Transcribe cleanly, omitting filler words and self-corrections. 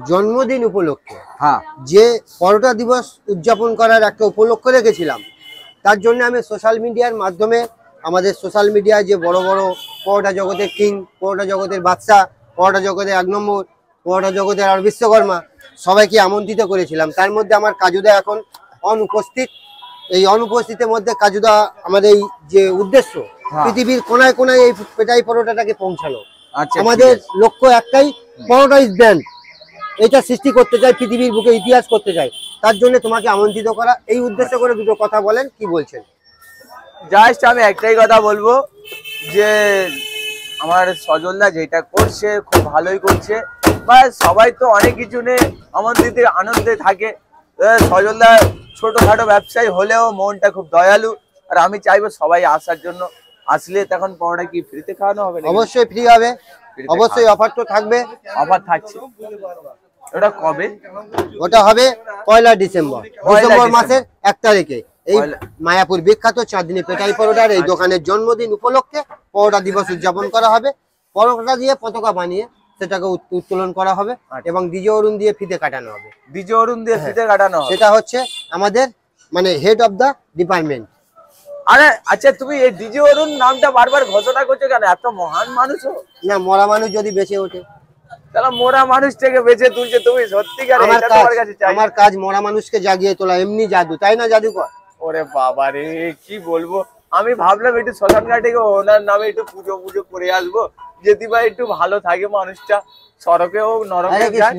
জন্মদিন উপলক্ষে হ্যাঁ যে পরোটা দিবস উদযাপন করার একটা উপলক্ষ রেখেছিলাম, তার জন্য আমি সোশ্যাল মিডিয়ার মাধ্যমে আমাদের সোশ্যাল মিডিয়ায় যে বড় বড় পরোটা জগতের কিং, পরোটা জগতের বাদশা, পরোটা জগতের 1 নম্বর, পরোটা জগতের আর বিশ্বকর্মা সবাইকে আমন্ত্রিত করেছিলাম। তার মধ্যে আমার কাজুদা এখন অনুপস্থিত। এই অনুপস্থিতের মধ্যে কাজুদা আমাদের এই যে উদ্দেশ্য পৃথিবীর কোনায় কোনায় এই পেটাই পরোটাটাকে পৌঁছানো। আমাদের লক্ষ্য একটাই, পরোটা ইজ ব্র্যান্ড, এটা সৃষ্টি করতে চাই, পৃথিবীর বুকে ইতিহাস করতে চাই। তার জন্য তোমাকে আমন্ত্রিত করা। এই উদ্দেশ্য করে দুটো কথা বলেন, কি বলছেন? জাস্ট আমি একটাই কথা বলবো যে আমার সজলদা যেটা করছে খুব ভালোই করছে। বা সবাই তো অনেক কিছু নিয়ে আমন্ত্রিত আনন্দে থাকে। সজলদা ছোটখাটো ব্যবসায়ী হলেও মনটা খুব দয়ালু। আর আমি চাইবো সবাই আসার জন্য। আসলে তখন পরোটা কি ফ্রিতে খাওয়ানো হবে? অবশ্যই ফ্রি হবে, অবশ্যই অফার তো থাকবে। অফার থাকছে। ওটা কবে? ওটা হবে 1 ডিসেম্বর, ডিসেম্বর মাসের 1 তারিখে। এই মায়াপুর বিখ্যাত চাঁদনী পেটাই পরোটার এই দোকানের জন্মদিন উপলক্ষে পরোটা দিবস উদযাপন করা হবে। পরোটা দিয়ে পতাকা বানিয়ে সেটাকে উত্তোলন করা হবে এবং ডিজে অরুণ দিয়ে ফিতে কাটানো হবে। ডিজে অরুণ দিয়ে ফিতে কাটানো হবে। সেটা হচ্ছে আমাদের মানে হেড অফ দা ডিপার্টমেন্ট। আরে আচ্ছা, তুমি এই ডিজে অরুণ নামটা বারবার ঘোষণা করছো কেন? এত মহান মানুষ না, মরা মানুষ যদি বেঁচে ওঠে তাহলে মোরা মানুষ থেকে বেঁচে তুলছে তুমি, সত্যিকার আমার কাজ মরা মানুষকে জাগিয়ে তোলা, এমনি জাদু, তাই না জাদুকর? ওরে বাবা রে, কি বলবো। আমি ভাবলাম একটু শ্মশান ঘাটে ওনার নামে একটু পুজো পুজো করে আসবো, যদি বা একটু ভালো থাকে মানুষটা, সড়কেও নরকে যায়।